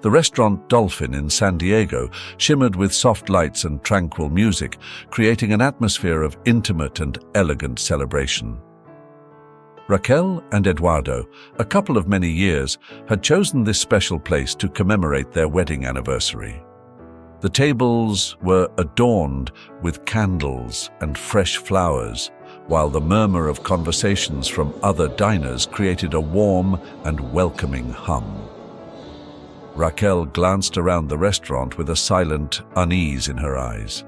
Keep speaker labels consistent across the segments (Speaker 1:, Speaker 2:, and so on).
Speaker 1: The restaurant Dolphin in San Diego shimmered with soft lights and tranquil music, creating an atmosphere of intimate and elegant celebration. Raquel and Eduardo, a couple of many years, had chosen this special place to commemorate their wedding anniversary. The tables were adorned with candles and fresh flowers, while the murmur of conversations from other diners created a warm and welcoming hum. Raquel glanced around the restaurant with a silent unease in her eyes.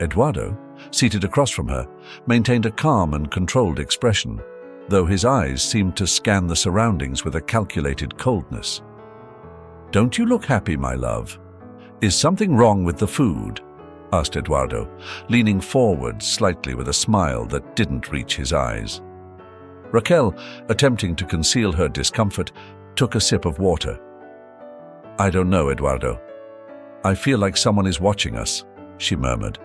Speaker 1: Eduardo, seated across from her, maintained a calm and controlled expression, though his eyes seemed to scan the surroundings with a calculated coldness. "Don't you look happy, my love? Is something wrong with the food?" asked Eduardo, leaning forward slightly with a smile that didn't reach his eyes. Raquel, attempting to conceal her discomfort, took a sip of water. "I don't know, Eduardo. I feel like someone is watching us," she murmured,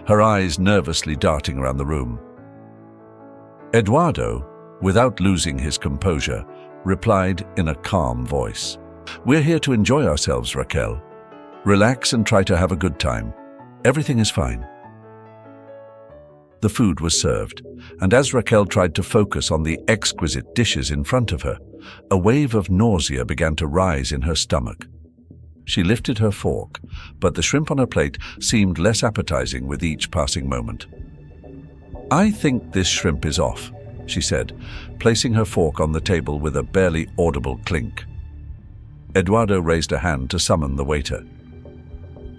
Speaker 1: her eyes nervously darting around the room. Eduardo, without losing his composure, replied in a calm voice, "We're here to enjoy ourselves, Raquel. Relax and try to have a good time. Everything is fine." The food was served, and as Raquel tried to focus on the exquisite dishes in front of her, a wave of nausea began to rise in her stomach. She lifted her fork, but the shrimp on her plate seemed less appetizing with each passing moment. "I think this shrimp is off," she said, placing her fork on the table with a barely audible clink. Eduardo raised a hand to summon the waiter.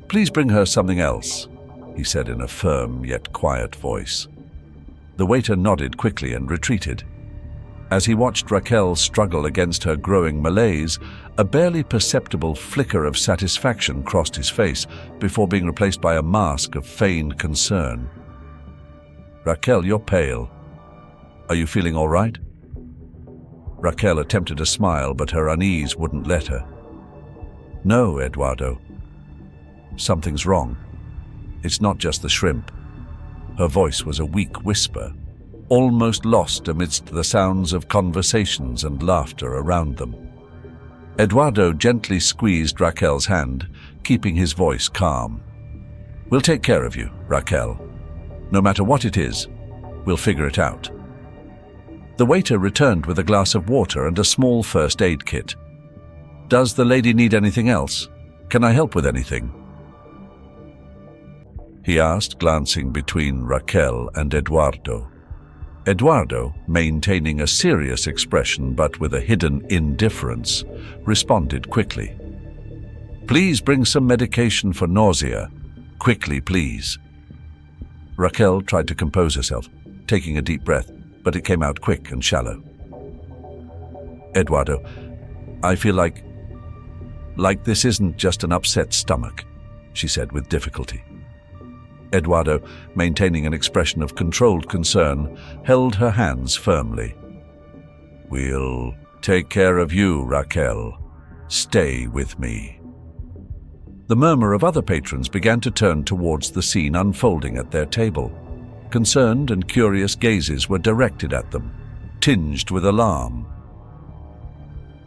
Speaker 1: "Please bring her something else," he said in a firm yet quiet voice. The waiter nodded quickly and retreated. As he watched Raquel struggle against her growing malaise, a barely perceptible flicker of satisfaction crossed his face before being replaced by a mask of feigned concern. "Raquel, you're pale. Are you feeling all right?" Raquel attempted a smile, but her unease wouldn't let her. "No, Eduardo. Something's wrong. It's not just the shrimp." Her voice was a weak whisper, almost lost amidst the sounds of conversations and laughter around them. Eduardo gently squeezed Raquel's hand, keeping his voice calm. "We'll take care of you, Raquel. No matter what it is, we'll figure it out." The waiter returned with a glass of water and a small first aid kit. "Does the lady need anything else? Can I help with anything?" he asked, glancing between Raquel and Eduardo. Eduardo, maintaining a serious expression but with a hidden indifference, responded quickly. "Please bring some medication for nausea. Quickly, please." Raquel tried to compose herself, taking a deep breath, but it came out quick and shallow. "Eduardo, I feel like this isn't just an upset stomach," she said with difficulty. Eduardo, maintaining an expression of controlled concern, held her hands firmly. "We'll take care of you, Raquel. Stay with me." The murmur of other patrons began to turn towards the scene unfolding at their table. Concerned and curious gazes were directed at them, tinged with alarm.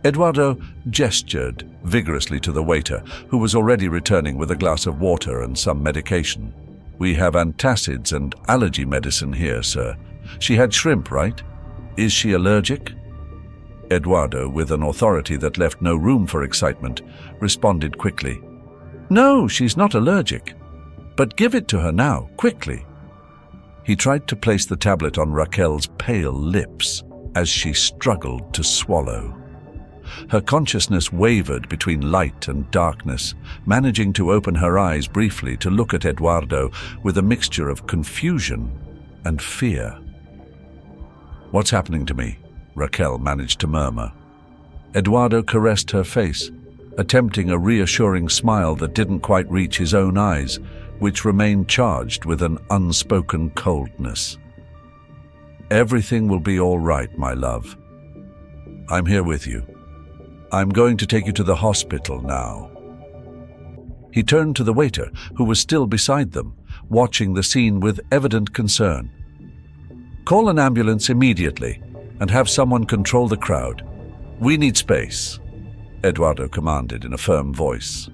Speaker 1: Eduardo gestured vigorously to the waiter, who was already returning with a glass of water and some medication. "We have antacids and allergy medicine here, sir. She had shrimp, right? Is she allergic?" Eduardo, with an authority that left no room for excitement, responded quickly. "No, she's not allergic. But give it to her now, quickly." He tried to place the tablet on Raquel's pale lips as she struggled to swallow. Her consciousness wavered between light and darkness, managing to open her eyes briefly to look at Eduardo with a mixture of confusion and fear. "What's happening to me?" Raquel managed to murmur. Eduardo caressed her face, attempting a reassuring smile that didn't quite reach his own eyes, which remained charged with an unspoken coldness. "Everything will be all right, my love. I'm here with you. I'm going to take you to the hospital now." He turned to the waiter, who was still beside them, watching the scene with evident concern. "Call an ambulance immediately and have someone control the crowd. We need space." Eduardo commanded in a firm voice.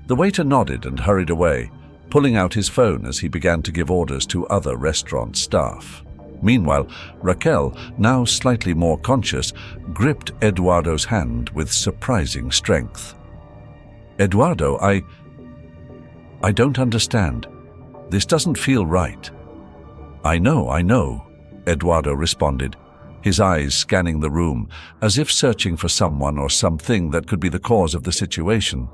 Speaker 1: The waiter nodded and hurried away, pulling out his phone as he began to give orders to other restaurant staff. Meanwhile, Raquel, now slightly more conscious, gripped Eduardo's hand with surprising strength. "Eduardo, I don't understand. This doesn't feel right." I know," Eduardo responded, his eyes scanning the room as if searching for someone or something that could be the cause of the situation.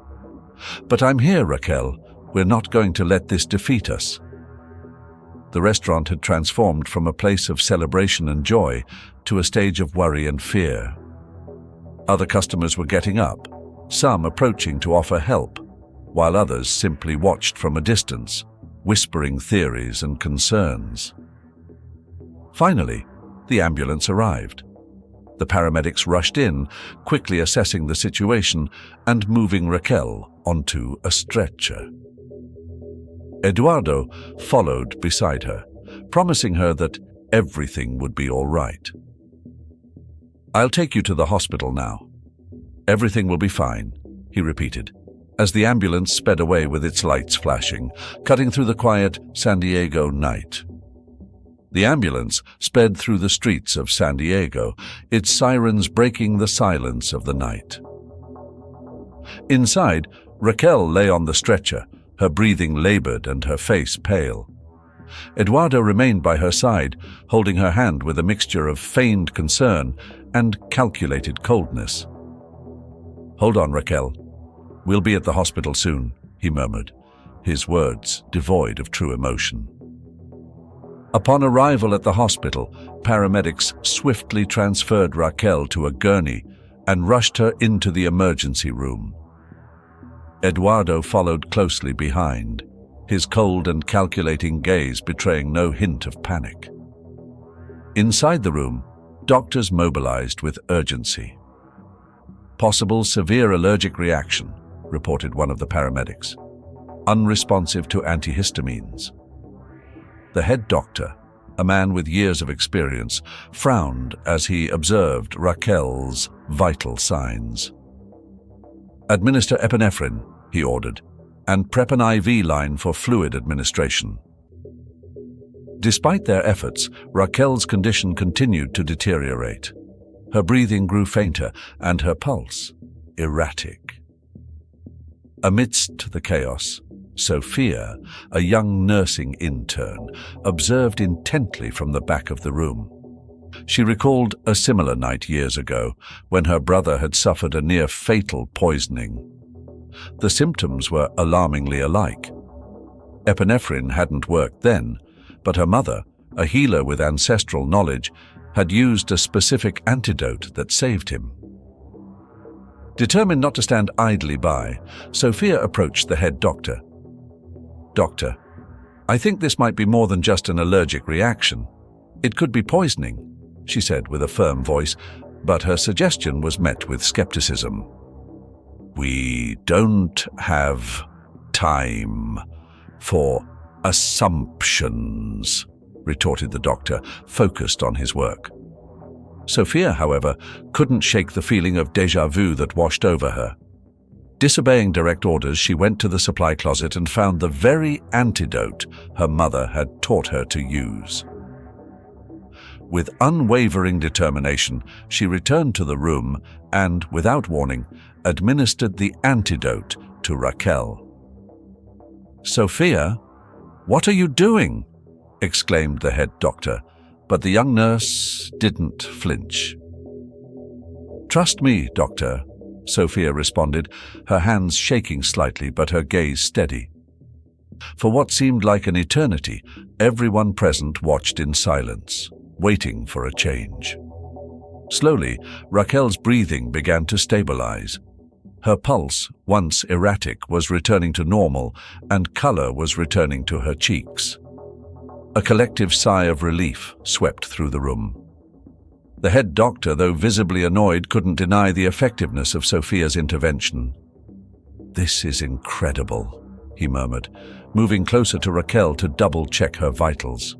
Speaker 1: "But I'm here, Raquel. We're not going to let this defeat us." The restaurant had transformed from a place of celebration and joy to a stage of worry and fear. Other customers were getting up, some approaching to offer help, while others simply watched from a distance, whispering theories and concerns. Finally, the ambulance arrived. The paramedics rushed in, quickly assessing the situation and moving Raquel onto a stretcher. Eduardo followed beside her, promising her that everything would be all right. "I'll take you to the hospital now. Everything will be fine," he repeated, as the ambulance sped away with its lights flashing, cutting through the quiet San Diego night. The ambulance sped through the streets of San Diego, its sirens breaking the silence of the night. Inside, Raquel lay on the stretcher, her breathing labored and her face pale. Eduardo remained by her side, holding her hand with a mixture of feigned concern and calculated coldness. "Hold on, Raquel. We'll be at the hospital soon," he murmured, his words devoid of true emotion. Upon arrival at the hospital, paramedics swiftly transferred Raquel to a gurney and rushed her into the emergency room. Eduardo followed closely behind, his cold and calculating gaze betraying no hint of panic. Inside the room, doctors mobilized with urgency. "Possible severe allergic reaction," reported one of the paramedics. "Unresponsive to antihistamines." The head doctor, a man with years of experience, frowned as he observed Raquel's vital signs. "Administer epinephrine," he ordered, "and prep an IV line for fluid administration." Despite their efforts, Raquel's condition continued to deteriorate. Her breathing grew fainter and her pulse erratic. Amidst the chaos, Sophia, a young nursing intern, observed intently from the back of the room. She recalled a similar night years ago when her brother had suffered a near-fatal poisoning. The symptoms were alarmingly alike. Epinephrine hadn't worked then, but her mother, a healer with ancestral knowledge, had used a specific antidote that saved him. Determined not to stand idly by, Sophia approached the head doctor. "Doctor, I think this might be more than just an allergic reaction. It could be poisoning," she said with a firm voice, but her suggestion was met with skepticism. "We don't have time for assumptions," retorted the doctor, focused on his work. Sophia, however, couldn't shake the feeling of déjà vu that washed over her. Disobeying direct orders, she went to the supply closet and found the very antidote her mother had taught her to use. With unwavering determination, she returned to the room and, without warning, administered the antidote to Raquel. "Sophia, what are you doing?" exclaimed the head doctor, but the young nurse didn't flinch. "Trust me, doctor," Sophia responded, her hands shaking slightly but her gaze steady. For what seemed like an eternity, everyone present watched in silence, waiting for a change. Slowly, Raquel's breathing began to stabilize. Her pulse, once erratic, was returning to normal, and color was returning to her cheeks. A collective sigh of relief swept through the room. The head doctor, though visibly annoyed, couldn't deny the effectiveness of Sophia's intervention. "This is incredible," he murmured, moving closer to Raquel to double-check her vitals.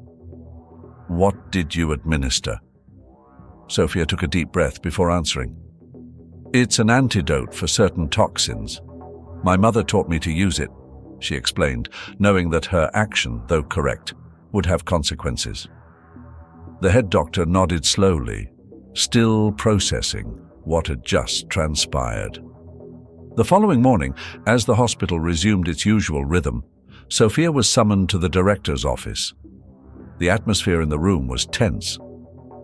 Speaker 1: "What did you administer?" Sophia took a deep breath before answering. It's an antidote for certain toxins. My mother taught me to use it, she explained, knowing that her action, though correct, would have consequences. The head doctor nodded slowly, still processing what had just transpired. The following morning, as the hospital resumed its usual rhythm, Sophia was summoned to the director's office. The atmosphere in the room was tense.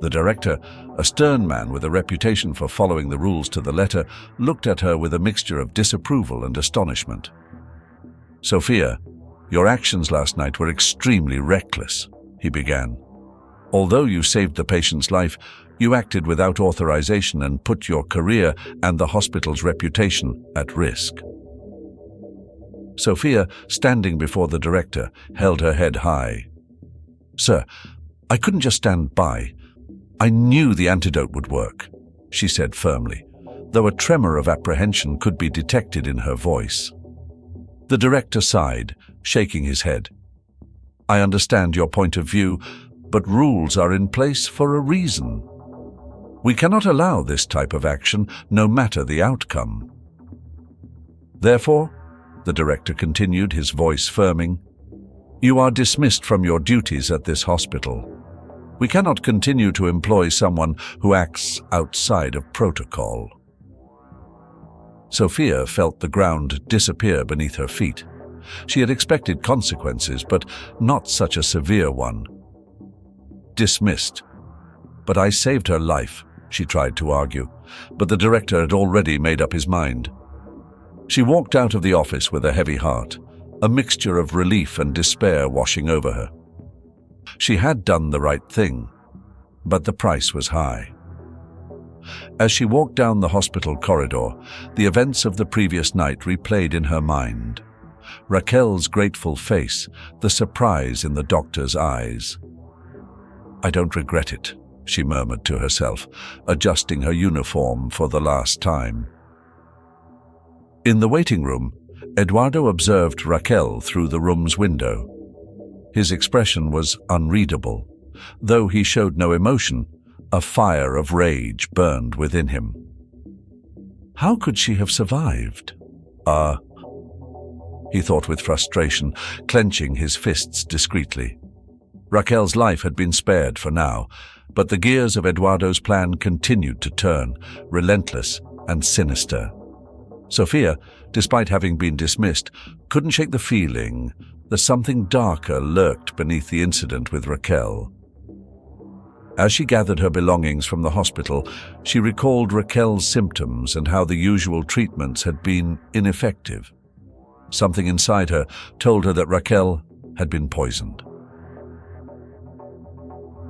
Speaker 1: The director, a stern man with a reputation for following the rules to the letter, looked at her with a mixture of disapproval and astonishment. "Sophia, your actions last night were extremely reckless," he began. "Although you saved the patient's life, you acted without authorization and put your career and the hospital's reputation at risk." Sophia, standing before the director, held her head high. "Sir, I couldn't just stand by. I knew the antidote would work," she said firmly, though a tremor of apprehension could be detected in her voice. The director sighed, shaking his head. "I understand your point of view, but rules are in place for a reason. We cannot allow this type of action, no matter the outcome. Therefore," the director continued, his voice firming, "you are dismissed from your duties at this hospital. We cannot continue to employ someone who acts outside of protocol." Sophia felt the ground disappear beneath her feet. She had expected consequences, but not such a severe one. "Dismissed. But I saved her life," she tried to argue, but the director had already made up his mind. She walked out of the office with a heavy heart, a mixture of relief and despair washing over her. She had done the right thing, but the price was high. As she walked down the hospital corridor, the events of the previous night replayed in her mind. Raquel's grateful face, the surprise in the doctor's eyes. "I don't regret it," she murmured to herself, adjusting her uniform for the last time. In the waiting room, Eduardo observed Raquel through the room's window. His expression was unreadable. Though he showed no emotion, a fire of rage burned within him. How could she have survived? He thought with frustration, clenching his fists discreetly. Raquel's life had been spared for now, but the gears of Eduardo's plan continued to turn, relentless and sinister. Sophia, despite having been dismissed, couldn't shake the feeling that something darker lurked beneath the incident with Raquel. As she gathered her belongings from the hospital, she recalled Raquel's symptoms and how the usual treatments had been ineffective. Something inside her told her that Raquel had been poisoned.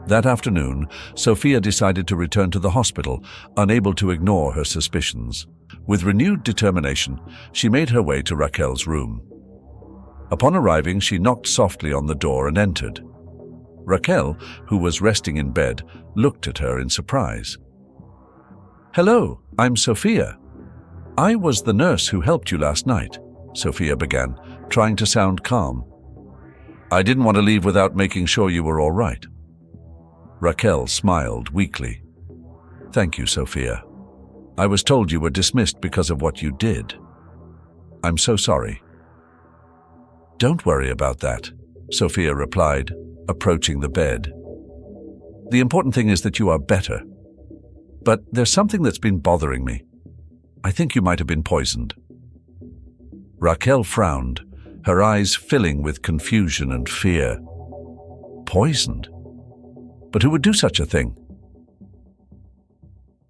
Speaker 1: That afternoon, Sophia decided to return to the hospital, unable to ignore her suspicions. With renewed determination, she made her way to Raquel's room. Upon arriving, she knocked softly on the door and entered. Raquel, who was resting in bed, looked at her in surprise. "Hello, I'm Sophia. I was the nurse who helped you last night," Sophia began, trying to sound calm. "I didn't want to leave without making sure you were all right." Raquel smiled weakly. "Thank you, Sophia. I was told you were dismissed because of what you did. I'm so sorry." "Don't worry about that," Sophia replied, approaching the bed. "The important thing is that you are better. But there's something that's been bothering me. I think you might have been poisoned." Raquel frowned, her eyes filling with confusion and fear. Poisoned? But who would do such a thing?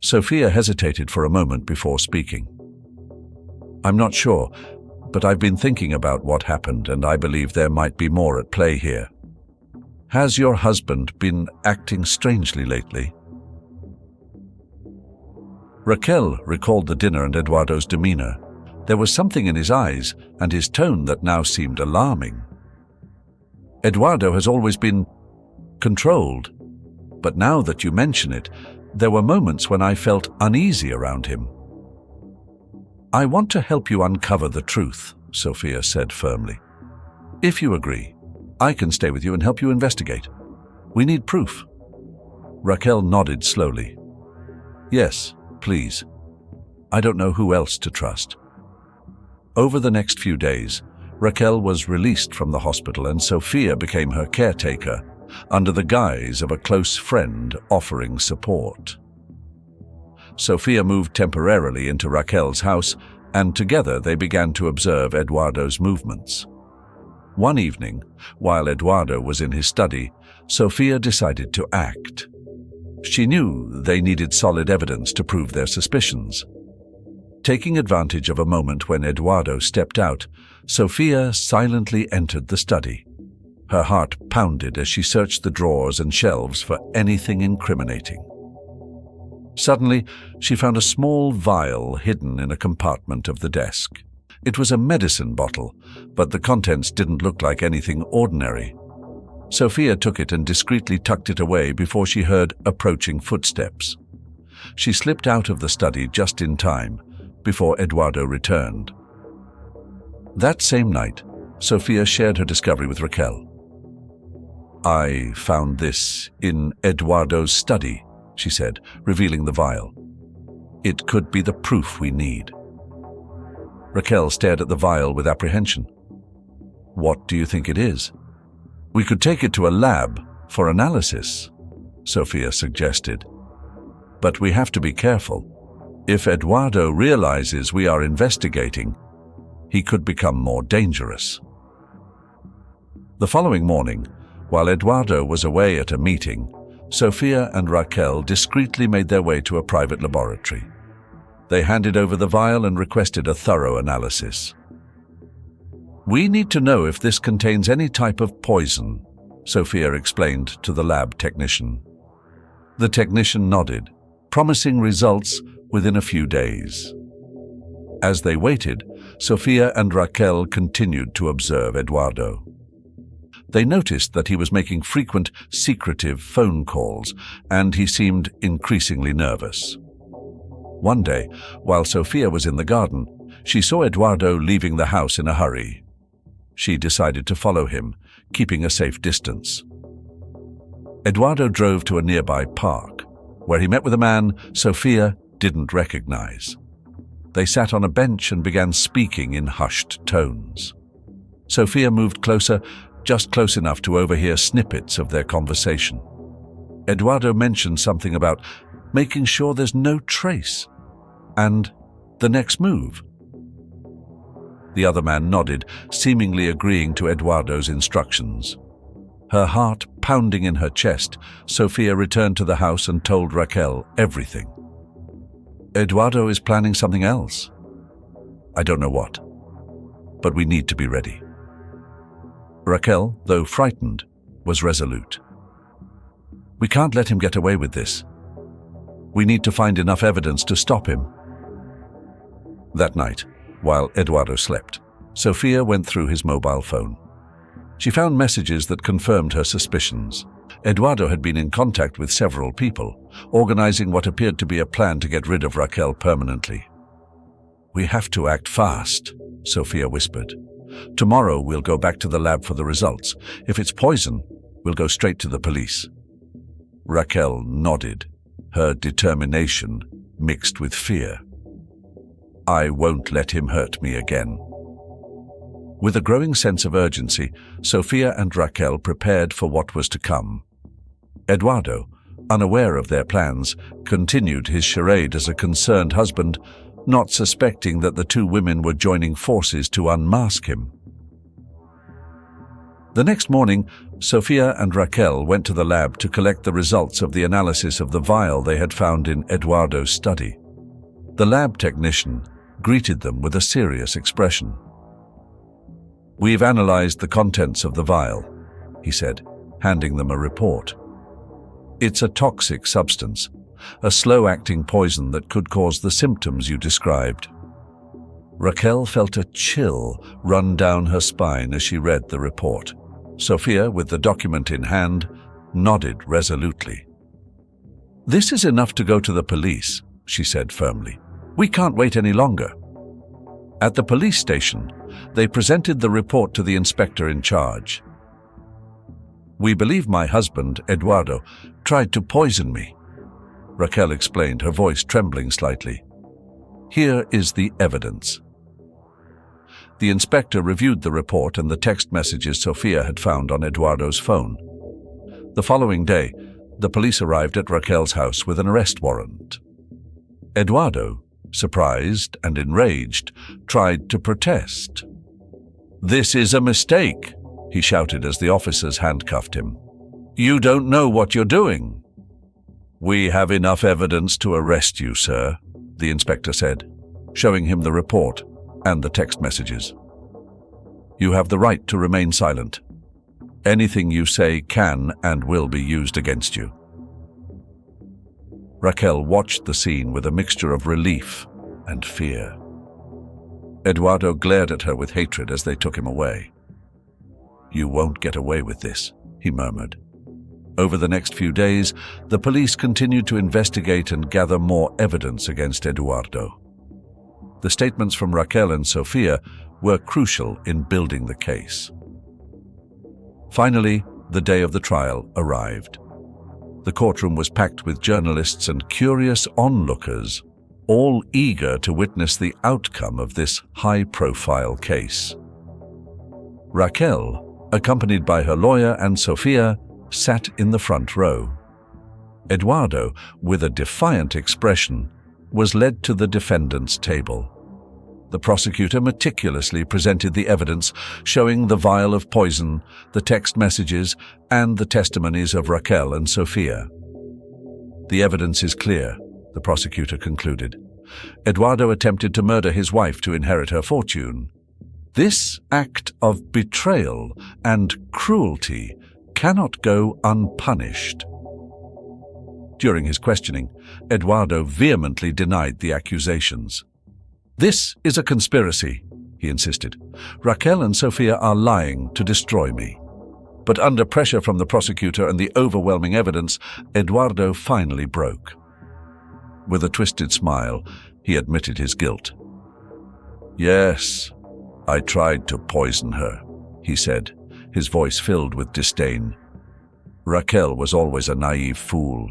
Speaker 1: Sophia hesitated for a moment before speaking. "I'm not sure, but I've been thinking about what happened, and I believe there might be more at play here. Has your husband been acting strangely lately?" Raquel recalled the dinner and Eduardo's demeanor. There was something in his eyes and his tone that now seemed alarming. "Eduardo has always been controlled, but now that you mention it, there were moments when I felt uneasy around him." "I want to help you uncover the truth," Sophia said firmly. "If you agree, I can stay with you and help you investigate. We need proof." Raquel nodded slowly. "Yes, please. I don't know who else to trust." Over the next few days, Raquel was released from the hospital and Sofia became her caretaker, under the guise of a close friend offering support. Sofia moved temporarily into Raquel's house, and together they began to observe Eduardo's movements. One evening, while Eduardo was in his study, Sofia decided to act. She knew they needed solid evidence to prove their suspicions. Taking advantage of a moment when Eduardo stepped out, Sofia silently entered the study. Her heart pounded as she searched the drawers and shelves for anything incriminating. Suddenly, she found a small vial hidden in a compartment of the desk. It was a medicine bottle, but the contents didn't look like anything ordinary. Sofia took it and discreetly tucked it away before she heard approaching footsteps. She slipped out of the study just in time, before Eduardo returned. That same night, Sofia shared her discovery with Raquel. "I found this in Eduardo's study," she said, revealing the vial. "It could be the proof we need." Raquel stared at the vial with apprehension. "What do you think it is?" "We could take it to a lab for analysis," Sofia suggested. "But we have to be careful. If Eduardo realizes we are investigating, he could become more dangerous." The following morning, while Eduardo was away at a meeting, Sofia and Raquel discreetly made their way to a private laboratory. They handed over the vial and requested a thorough analysis. "We need to know if this contains any type of poison," Sofia explained to the lab technician. The technician nodded, promising results within a few days. As they waited, Sofia and Raquel continued to observe Eduardo. They noticed that he was making frequent, secretive phone calls, and he seemed increasingly nervous. One day, while Sofia was in the garden, she saw Eduardo leaving the house in a hurry. She decided to follow him, keeping a safe distance. Eduardo drove to a nearby park, where he met with a man Sofia didn't recognize. They sat on a bench and began speaking in hushed tones. Sofia moved closer, just close enough to overhear snippets of their conversation. Eduardo mentioned something about making sure there's no trace, and the next move. The other man nodded, seemingly agreeing to Eduardo's instructions. Her heart pounding in her chest, Sofia returned to the house and told Raquel everything. "Eduardo is planning something else. I don't know what, but we need to be ready." Raquel, though frightened, was resolute. "We can't let him get away with this. We need to find enough evidence to stop him." That night, while Eduardo slept, Sofia went through his mobile phone. She found messages that confirmed her suspicions. Eduardo had been in contact with several people, organizing what appeared to be a plan to get rid of Raquel permanently. "We have to act fast," Sofia whispered. "Tomorrow we'll go back to the lab for the results. If it's poison, we'll go straight to the police." Raquel nodded, her determination mixed with fear. "I won't let him hurt me again." With a growing sense of urgency, Sofia and Raquel prepared for what was to come. Eduardo, unaware of their plans, continued his charade as a concerned husband, not suspecting that the two women were joining forces to unmask him. The next morning, Sofia and Raquel went to the lab to collect the results of the analysis of the vial they had found in Eduardo's study. The lab technician greeted them with a serious expression. "We've analyzed the contents of the vial," he said, handing them a report. "It's a toxic substance, a slow-acting poison that could cause the symptoms you described." Raquel felt a chill run down her spine as she read the report. Sofia, with the document in hand, nodded resolutely. "This is enough to go to the police," she said firmly. "We can't wait any longer." At the police station, they presented the report to the inspector in charge. "We believe my husband, Eduardo, tried to poison me," Raquel explained, her voice trembling slightly. Here is the evidence. The inspector reviewed the report and the text messages Sofia had found on Eduardo's phone. The following day, the police arrived at Raquel's house with an arrest warrant. Eduardo, surprised and enraged, tried to protest. "This is a mistake," he shouted as the officers handcuffed him. "You don't know what you're doing." "We have enough evidence to arrest you, sir," the inspector said, showing him the report and the text messages. "You have the right to remain silent. Anything you say can and will be used against you." Raquel watched the scene with a mixture of relief and fear. Eduardo glared at her with hatred as they took him away. "You won't get away with this," he murmured. Over the next few days, the police continued to investigate and gather more evidence against Eduardo. The statements from Raquel and Sofia were crucial in building the case. Finally, the day of the trial arrived. The courtroom was packed with journalists and curious onlookers, all eager to witness the outcome of this high-profile case. Raquel, accompanied by her lawyer and Sofia, sat in the front row. Eduardo, with a defiant expression, was led to the defendant's table. The prosecutor meticulously presented the evidence, showing the vial of poison, the text messages, and the testimonies of Raquel and Sofia. "The evidence is clear," the prosecutor concluded. "Eduardo attempted to murder his wife to inherit her fortune. This act of betrayal and cruelty cannot go unpunished." During his questioning, Eduardo vehemently denied the accusations. "This is a conspiracy," he insisted. "Raquel and Sofia are lying to destroy me." But under pressure from the prosecutor and the overwhelming evidence, Eduardo finally broke. With a twisted smile, he admitted his guilt. "Yes, I tried to poison her," he said, his voice filled with disdain. "Raquel was always a naive fool.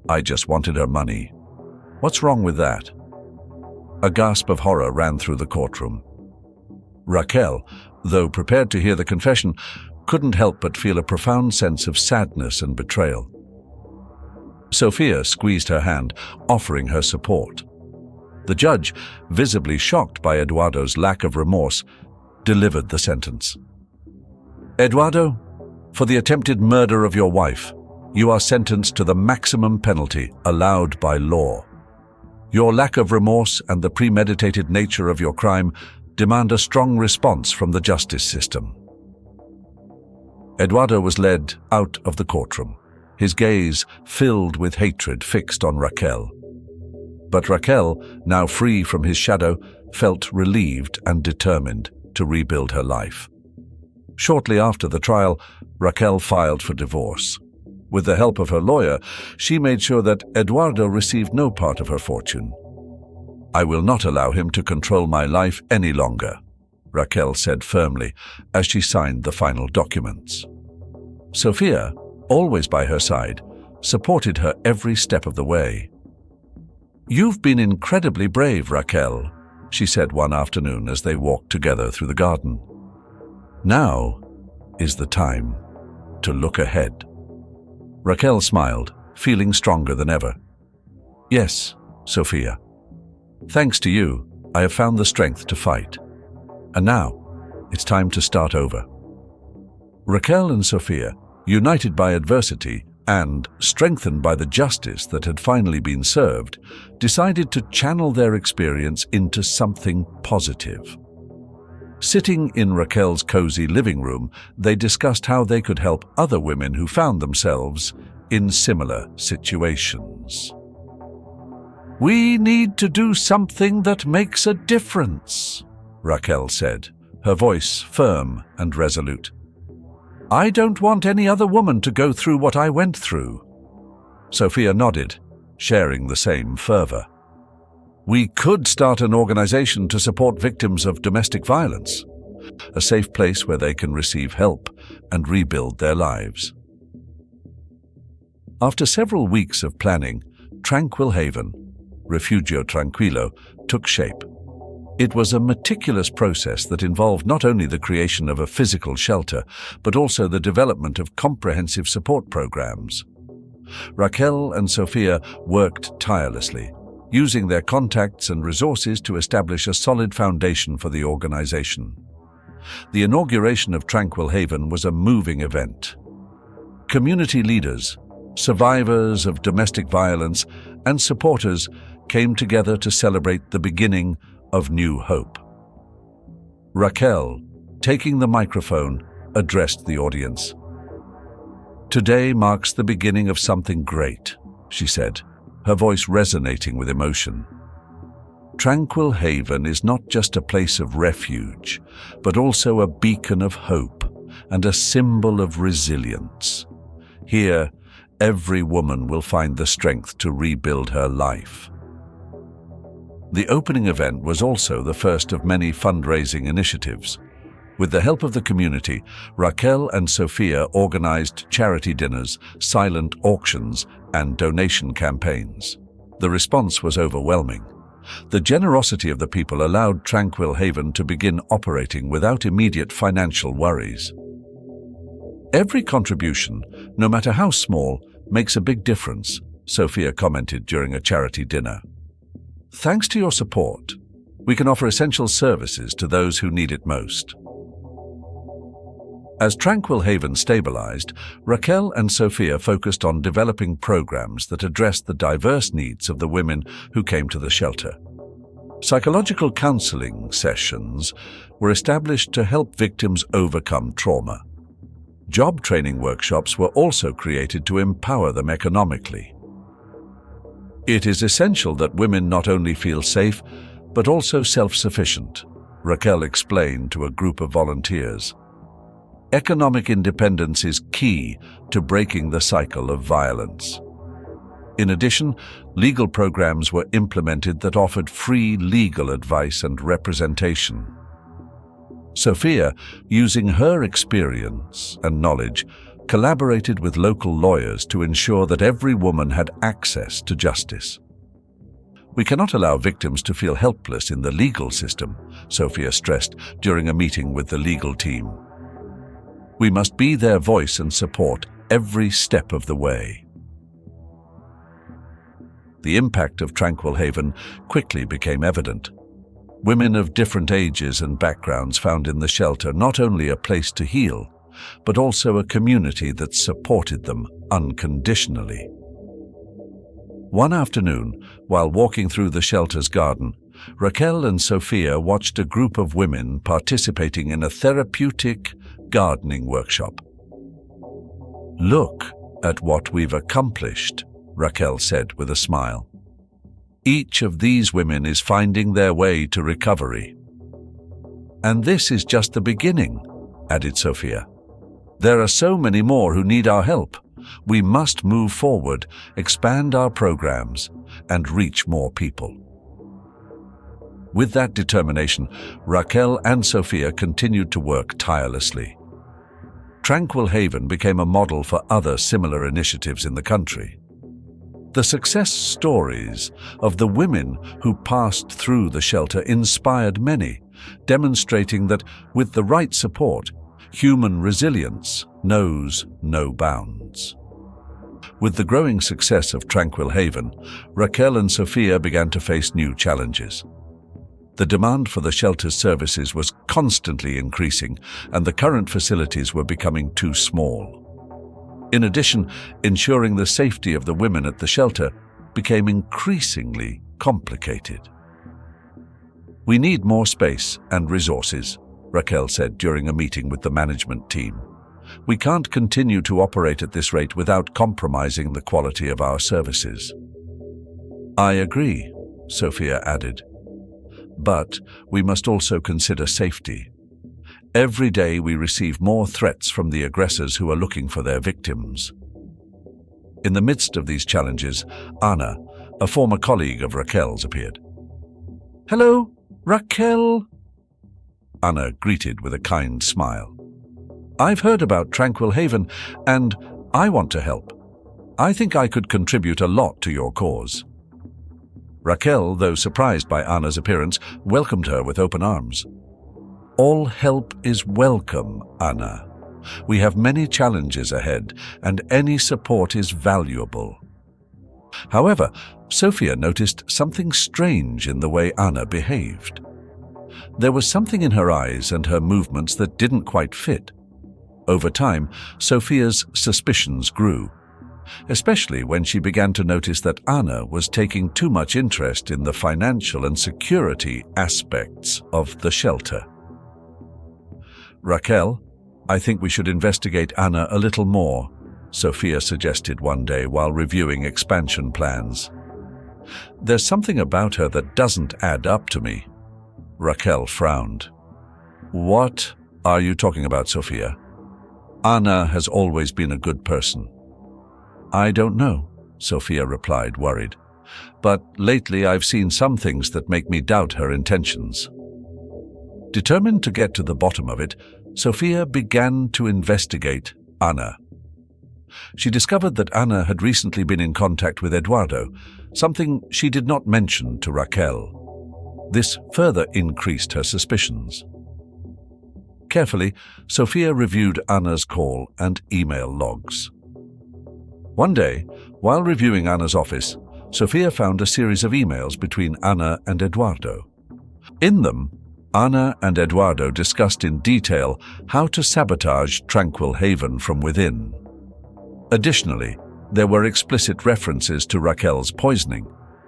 Speaker 1: I just wanted her money. What's wrong with that?" A gasp of horror ran through the courtroom. Raquel, though prepared to hear the confession, couldn't help but feel a profound sense of sadness and betrayal. Sofia squeezed her hand, offering her support. The judge, visibly shocked by Eduardo's lack of remorse, delivered the sentence. "Eduardo, for the attempted murder of your wife, you are sentenced to the maximum penalty allowed by law. Your lack of remorse and the premeditated nature of your crime demand a strong response from the justice system." Eduardo was led out of the courtroom, his gaze filled with hatred fixed on Raquel. But Raquel, now free from his shadow, felt relieved and determined to rebuild her life. Shortly after the trial, Raquel filed for divorce. With the help of her lawyer, she made sure that Eduardo received no part of her fortune. "I will not allow him to control my life any longer," Raquel said firmly as she signed the final documents. Sofia, always by her side, supported her every step of the way. "You've been incredibly brave, Raquel," she said one afternoon as they walked together through the garden. "Now is the time to look ahead." Raquel smiled, feeling stronger than ever. "Yes, Sofia. Thanks to you, I have found the strength to fight. And now, it's time to start over." Raquel and Sofia, united by adversity and strengthened by the justice that had finally been served, decided to channel their experience into something positive. Sitting in Raquel's cozy living room, they discussed how they could help other women who found themselves in similar situations. "We need to do something that makes a difference," Raquel said, her voice firm and resolute. "I don't want any other woman to go through what I went through." Sofia nodded, sharing the same fervor. "We could start an organization to support victims of domestic violence, a safe place where they can receive help and rebuild their lives." After several weeks of planning, Tranquil Haven, Refugio Tranquilo, took shape. It was a meticulous process that involved not only the creation of a physical shelter, but also the development of comprehensive support programs. Raquel and Sofia worked tirelessly, using their contacts and resources to establish a solid foundation for the organization. The inauguration of Tranquil Haven was a moving event. Community leaders, survivors of domestic violence, and supporters came together to celebrate the beginning of new hope. Raquel, taking the microphone, addressed the audience. "Today marks the beginning of something great," she said, her voice resonating with emotion. "Tranquil Haven is not just a place of refuge, but also a beacon of hope and a symbol of resilience. Here, every woman will find the strength to rebuild her life." The opening event was also the first of many fundraising initiatives. With the help of the community, Raquel and Sofia organized charity dinners, silent auctions, and donation campaigns. The response was overwhelming. The generosity of the people allowed Tranquil Haven to begin operating without immediate financial worries. "Every contribution, no matter how small, makes a big difference," Sofia commented during a charity dinner. "Thanks to your support, we can offer essential services to those who need it most." As Tranquil Haven stabilized, Raquel and Sofia focused on developing programs that addressed the diverse needs of the women who came to the shelter. Psychological counseling sessions were established to help victims overcome trauma. Job training workshops were also created to empower them economically. "It is essential that women not only feel safe, but also self-sufficient," Raquel explained to a group of volunteers. "Economic independence is key to breaking the cycle of violence." In addition, legal programs were implemented that offered free legal advice and representation. Sofia, using her experience and knowledge, collaborated with local lawyers to ensure that every woman had access to justice. "We cannot allow victims to feel helpless in the legal system," Sofia stressed during a meeting with the legal team. "We must be their voice and support every step of the way." The impact of Tranquil Haven quickly became evident. Women of different ages and backgrounds found in the shelter not only a place to heal, but also a community that supported them unconditionally. One afternoon, while walking through the shelter's garden, Raquel and Sofia watched a group of women participating in a therapeutic gardening workshop. "Look at what we've accomplished," Raquel said with a smile. "Each of these women is finding their way to recovery." "And this is just the beginning," added Sofia. "There are so many more who need our help. We must move forward, expand our programs, and reach more people." With that determination, Raquel and Sofia continued to work tirelessly. Tranquil Haven became a model for other similar initiatives in the country. The success stories of the women who passed through the shelter inspired many, demonstrating that with the right support, human resilience knows no bounds. With the growing success of Tranquil Haven, Raquel and Sofia began to face new challenges. The demand for the shelter's services was constantly increasing, and the current facilities were becoming too small. In addition, ensuring the safety of the women at the shelter became increasingly complicated. "We need more space and resources," Raquel said during a meeting with the management team. "We can't continue to operate at this rate without compromising the quality of our services." "I agree," Sofia added. "But we must also consider safety. Every day we receive more threats from the aggressors who are looking for their victims." In the midst of these challenges, Anna, a former colleague of Raquel's, appeared. "Hello, Raquel," Anna greeted with a kind smile. "I've heard about Tranquil Haven, and I want to help. I think I could contribute a lot to your cause." Raquel, though surprised by Anna's appearance, welcomed her with open arms. "All help is welcome, Anna. We have many challenges ahead, and any support is valuable." However, Sophia noticed something strange in the way Anna behaved. There was something in her eyes and her movements that didn't quite fit. Over time, Sophia's suspicions grew, especially when she began to notice that Anna was taking too much interest in the financial and security aspects of the shelter. "Raquel, I think we should investigate Anna a little more," Sophia suggested one day while reviewing expansion plans. "There's something about her that doesn't add up to me." Raquel frowned. "What are you talking about, Sophia? Anna has always been a good person." "I don't know," Sophia replied, worried. "But lately I've seen some things that make me doubt her intentions." Determined to get to the bottom of it, Sophia began to investigate Anna. She discovered that Anna had recently been in contact with Eduardo, something she did not mention to Raquel. This further increased her suspicions. Carefully, Sophia reviewed Anna's call and email logs. One day, while reviewing Anna's office, Sophia found a series of emails between Anna and Eduardo. In them, Anna and Eduardo discussed in detail how to sabotage Tranquil Haven from within. Additionally, there were explicit references to Raquel's poisoning,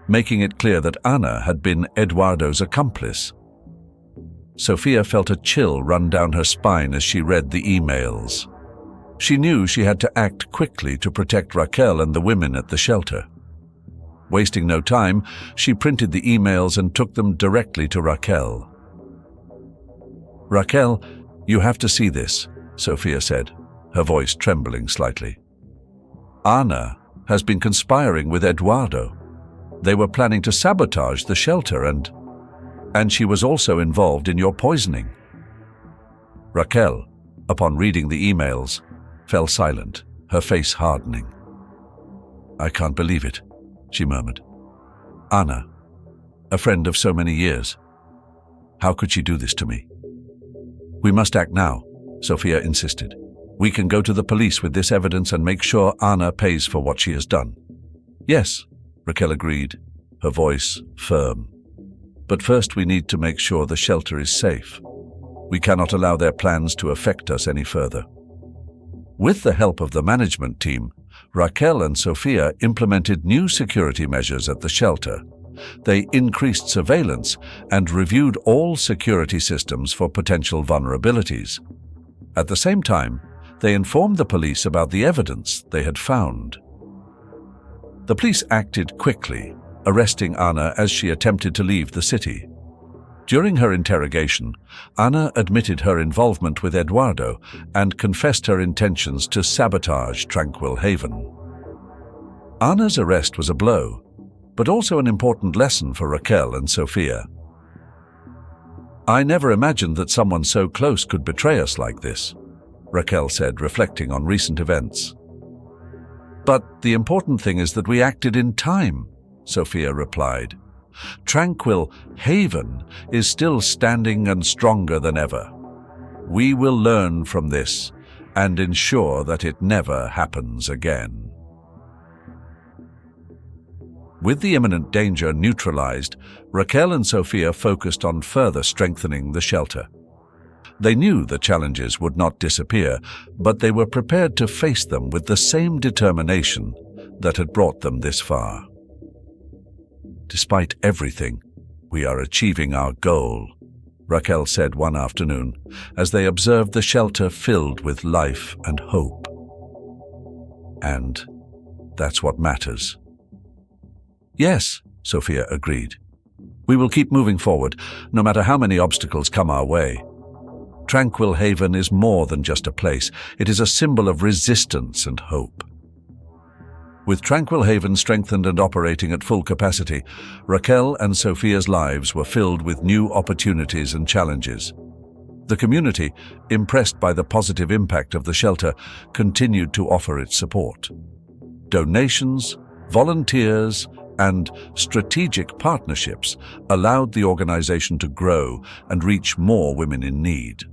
Speaker 1: making it clear that Anna had been Eduardo's accomplice. Sophia felt a chill run down her spine as she read the emails. She knew she had to act quickly to protect Raquel and the women at the shelter. Wasting no time, she printed the emails and took them directly to Raquel. "Raquel, you have to see this," Sophia said, her voice trembling slightly. "Anna has been conspiring with Eduardo. They were planning to sabotage the shelter and she was also involved in your poisoning." Raquel, upon reading the emails, fell silent, her face hardening. "I can't believe it," she murmured. "Anna, a friend of so many years. How could she do this to me?" "We must act now," Sophia insisted. "We can go to the police with this evidence and make sure Anna pays for what she has done." "Yes," Raquel agreed, her voice firm. "But first we need to make sure the shelter is safe. We cannot allow their plans to affect us any further." With the help of the management team, Raquel and Sophia implemented new security measures at the shelter. They increased surveillance and reviewed all security systems for potential vulnerabilities. At the same time, they informed the police about the evidence they had found. The police acted quickly, arresting Anna as she attempted to leave the city. During her interrogation, Anna admitted her involvement with Eduardo and confessed her intentions to sabotage Tranquil Haven. Anna's arrest was a blow, but also an important lesson for Raquel and Sophia. "I never imagined that someone so close could betray us like this," Raquel said, reflecting on recent events. "But the important thing is that we acted in time," Sophia replied. "Tranquil Haven is still standing and stronger than ever. We will learn from this and ensure that it never happens again." With the imminent danger neutralized, Raquel and Sophia focused on further strengthening the shelter. They knew the challenges would not disappear, but they were prepared to face them with the same determination that had brought them this far. "Despite everything, we are achieving our goal," Raquel said one afternoon, as they observed the shelter filled with life and hope. "And that's what matters." "Yes," Sophia agreed. "We will keep moving forward, no matter how many obstacles come our way. Tranquil Haven is more than just a place. It is a symbol of resistance and hope." With Tranquil Haven strengthened and operating at full capacity, Raquel and Sophia's lives were filled with new opportunities and challenges. The community, impressed by the positive impact of the shelter, continued to offer its support. Donations, volunteers, and strategic partnerships allowed the organization to grow and reach more women in need.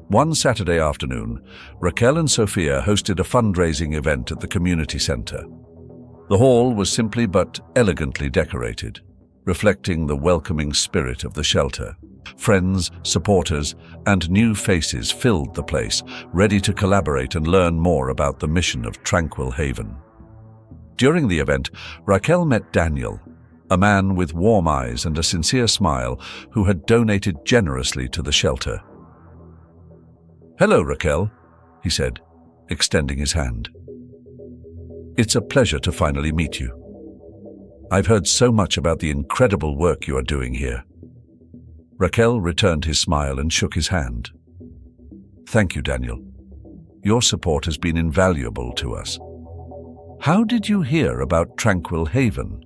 Speaker 1: One Saturday afternoon, Raquel and Sophia hosted a fundraising event at the community center. The hall was simply but elegantly decorated, reflecting the welcoming spirit of the shelter. Friends, supporters, and new faces filled the place, ready to collaborate and learn more about the mission of Tranquil Haven. During the event, Raquel met Daniel, a man with warm eyes and a sincere smile who had donated generously to the shelter. "Hello, Raquel," he said, extending his hand. "It's a pleasure to finally meet you. I've heard so much about the incredible work you are doing here." Raquel returned his smile and shook his hand. "Thank you, Daniel. Your support has been invaluable to us. How did you hear about Tranquil Haven?"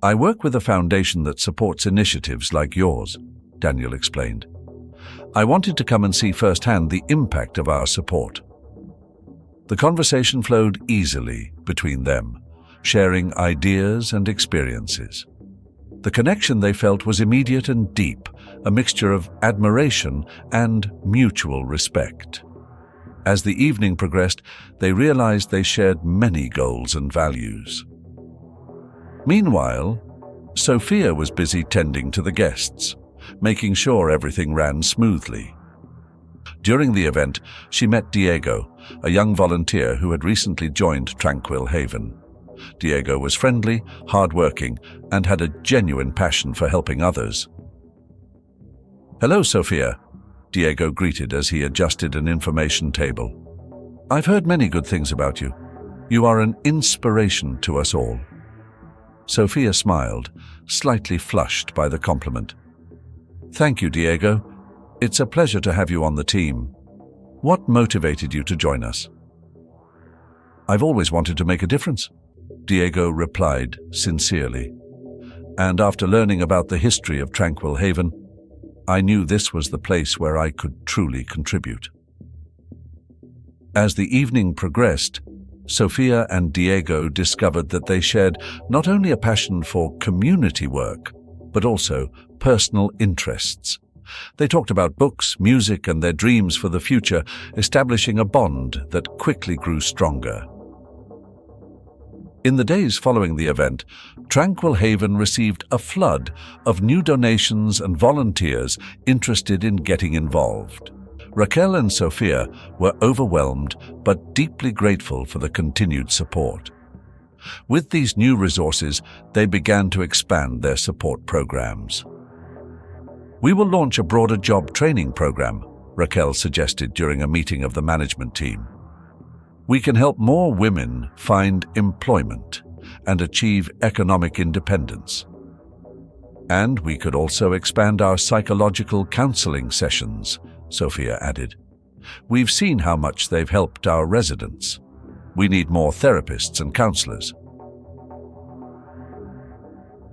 Speaker 1: "I work with a foundation that supports initiatives like yours," Daniel explained. "I wanted to come and see firsthand the impact of our support." The conversation flowed easily between them, sharing ideas and experiences. The connection they felt was immediate and deep, a mixture of admiration and mutual respect. As the evening progressed, they realized they shared many goals and values. Meanwhile, Sophia was busy tending to the guests, making sure everything ran smoothly. During the event, she met Diego, a young volunteer who had recently joined Tranquil Haven. Diego was friendly, hardworking, and had a genuine passion for helping others. "Hello, Sophia," Diego greeted as he adjusted an information table. "I've heard many good things about you. You are an inspiration to us all." Sophia smiled, slightly flushed by the compliment. "Thank you, Diego. It's a pleasure to have you on the team. What motivated you to join us?" "I've always wanted to make a difference," Diego replied sincerely. "And after learning about the history of Tranquil Haven, I knew this was the place where I could truly contribute." As the evening progressed, Sophia and Diego discovered that they shared not only a passion for community work, but also personal interests. They talked about books, music, and their dreams for the future, establishing a bond that quickly grew stronger. In the days following the event, Tranquil Haven received a flood of new donations and volunteers interested in getting involved. Raquel and Sophia were overwhelmed but deeply grateful for the continued support. With these new resources, they began to expand their support programs. "We will launch a broader job training program," Raquel suggested during a meeting of the management team. "We can help more women find employment and achieve economic independence. And we could also expand our psychological counseling sessions," Sophia added. "We've seen how much they've helped our residents. We need more therapists and counselors."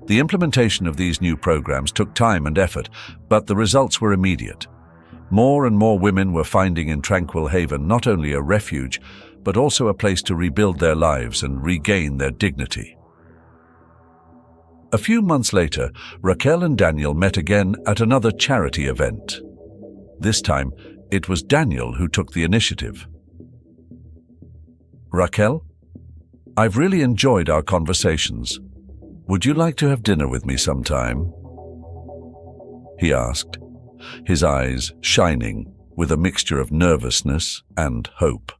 Speaker 1: The implementation of these new programs took time and effort, but the results were immediate. More and more women were finding in Tranquil Haven not only a refuge, but also a place to rebuild their lives and regain their dignity. A few months later, Raquel and Daniel met again at another charity event. This time, it was Daniel who took the initiative. "Raquel, I've really enjoyed our conversations. Would you like to have dinner with me sometime?" he asked, his eyes shining with a mixture of nervousness and hope.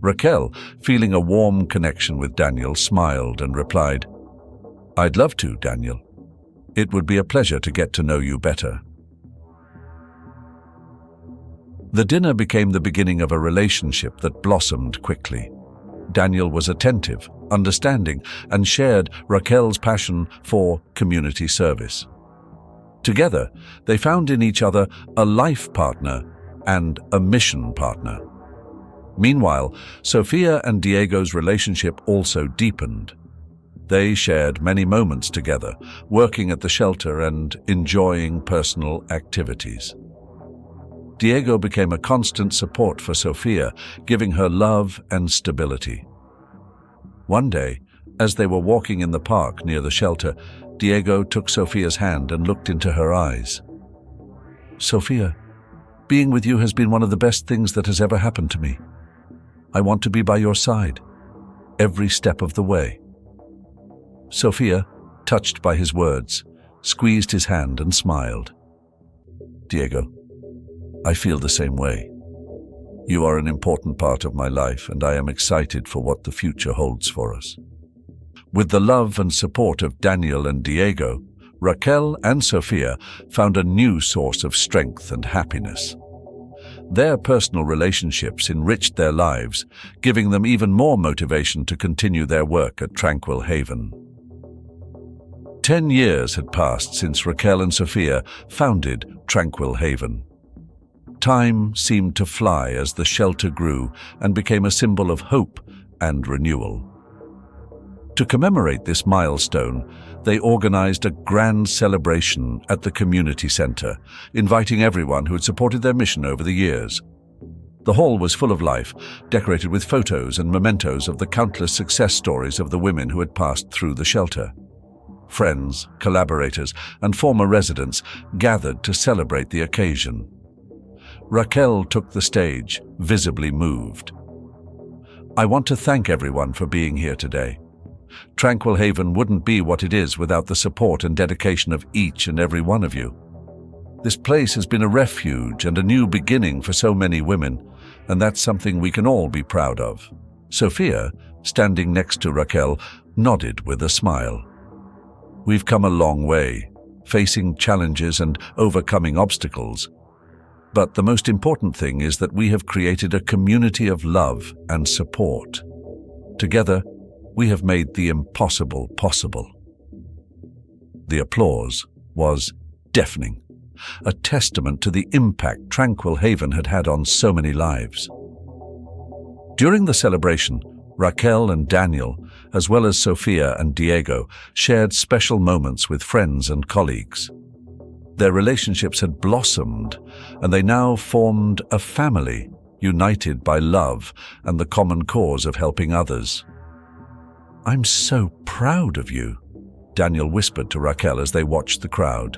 Speaker 1: Raquel, feeling a warm connection with Daniel, smiled and replied, "I'd love to, Daniel. It would be a pleasure to get to know you better." The dinner became the beginning of a relationship that blossomed quickly. Daniel was attentive, understanding, and shared Raquel's passion for community service. Together, they found in each other a life partner and a mission partner. Meanwhile, Sophia and Diego's relationship also deepened. They shared many moments together, working at the shelter and enjoying personal activities. Diego became a constant support for Sophia, giving her love and stability. One day, as they were walking in the park near the shelter, Diego took Sofia's hand and looked into her eyes. "Sofia, being with you has been one of the best things that has ever happened to me. I want to be by your side, every step of the way." Sofia, touched by his words, squeezed his hand and smiled. "Diego, I feel the same way. You are an important part of my life, and I am excited for what the future holds for us." With the love and support of Daniel and Diego, Raquel and Sofia found a new source of strength and happiness. Their personal relationships enriched their lives, giving them even more motivation to continue their work at Tranquil Haven. 10 years had passed since Raquel and Sofia founded Tranquil Haven. Time seemed to fly as the shelter grew and became a symbol of hope and renewal. To commemorate this milestone, they organized a grand celebration at the community center, inviting everyone who had supported their mission over the years. The hall was full of life, decorated with photos and mementos of the countless success stories of the women who had passed through the shelter. Friends, collaborators, and former residents gathered to celebrate the occasion. Raquel took the stage, visibly moved. "I want to thank everyone for being here today. Tranquil Haven wouldn't be what it is without the support and dedication of each and every one of you. This place has been a refuge and a new beginning for so many women, and that's something we can all be proud of." Sofia, standing next to Raquel, nodded with a smile. "We've come a long way, facing challenges and overcoming obstacles. But the most important thing is that we have created a community of love and support. Together, we have made the impossible possible." The applause was deafening, a testament to the impact Tranquil Haven had had on so many lives. During the celebration, Raquel and Daniel, as well as Sofia and Diego, shared special moments with friends and colleagues. Their relationships had blossomed, and they now formed a family, united by love and the common cause of helping others. "I'm so proud of you," Daniel whispered to Raquel as they watched the crowd.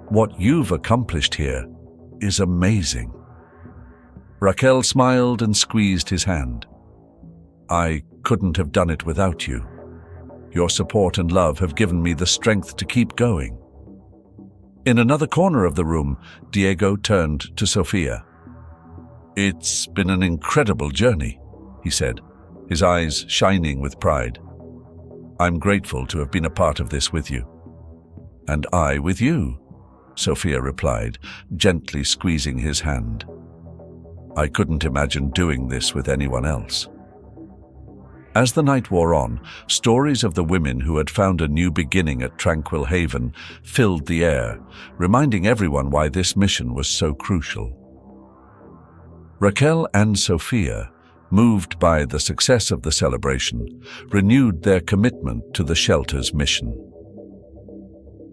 Speaker 1: "What you've accomplished here is amazing." Raquel smiled and squeezed his hand. "I couldn't have done it without you. Your support and love have given me the strength to keep going." In another corner of the room, Diego turned to Sofia. "It's been an incredible journey," he said, his eyes shining with pride. "I'm grateful to have been a part of this with you." "And I with you," Sofia replied, gently squeezing his hand. "I couldn't imagine doing this with anyone else." As the night wore on, stories of the women who had found a new beginning at Tranquil Haven filled the air, reminding everyone why this mission was so crucial. Raquel and Sofia, moved by the success of the celebration, renewed their commitment to the shelter's mission.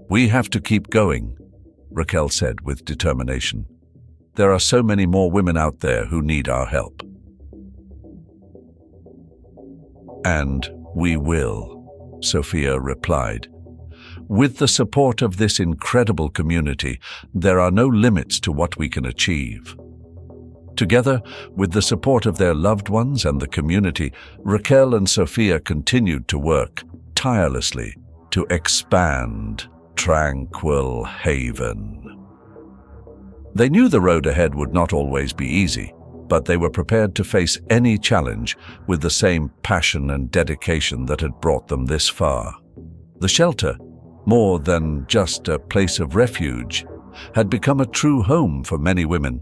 Speaker 1: "We have to keep going," Raquel said with determination. "There are so many more women out there who need our help." "And we will," Sofia replied. "With the support of this incredible community, there are no limits to what we can achieve." Together, with the support of their loved ones and the community, Raquel and Sofia continued to work tirelessly to expand Tranquil Haven. They knew the road ahead would not always be easy, but they were prepared to face any challenge with the same passion and dedication that had brought them this far. The shelter, more than just a place of refuge, had become a true home for many women,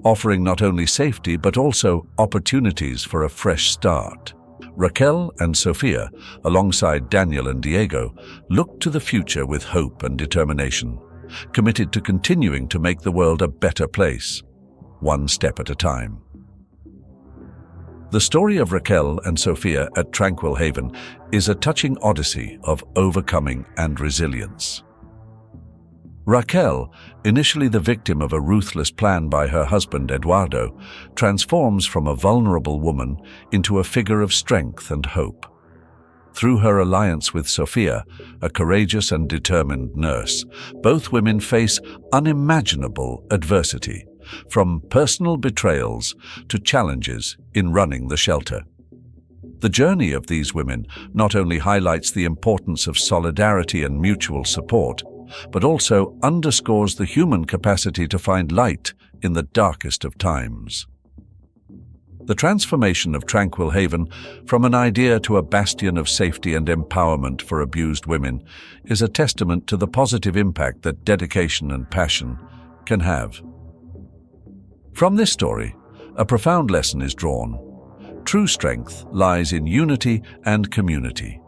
Speaker 1: offering not only safety but also opportunities for a fresh start. Raquel and Sofia, alongside Daniel and Diego, looked to the future with hope and determination, committed to continuing to make the world a better place, one step at a time. The story of Raquel and Sofia at Tranquil Haven is a touching odyssey of overcoming and resilience. Raquel, initially the victim of a ruthless plan by her husband Eduardo, transforms from a vulnerable woman into a figure of strength and hope. Through her alliance with Sophia, a courageous and determined nurse, both women face unimaginable adversity, from personal betrayals to challenges in running the shelter. The journey of these women not only highlights the importance of solidarity and mutual support, but also underscores the human capacity to find light in the darkest of times. The transformation of Tranquil Haven from an idea to a bastion of safety and empowerment for abused women is a testament to the positive impact that dedication and passion can have. From this story, a profound lesson is drawn. True strength lies in unity and community.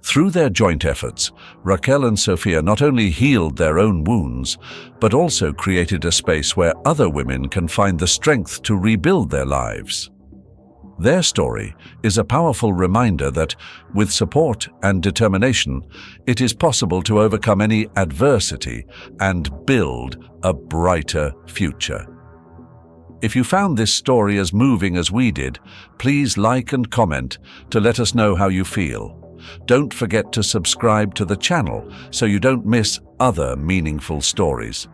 Speaker 1: Through their joint efforts, Raquel and Sophia not only healed their own wounds, but also created a space where other women can find the strength to rebuild their lives. Their story is a powerful reminder that, with support and determination, it is possible to overcome any adversity and build a brighter future. If you found this story as moving as we did, please like and comment to let us know how you feel. Don't forget to subscribe to the channel so you don't miss other meaningful stories.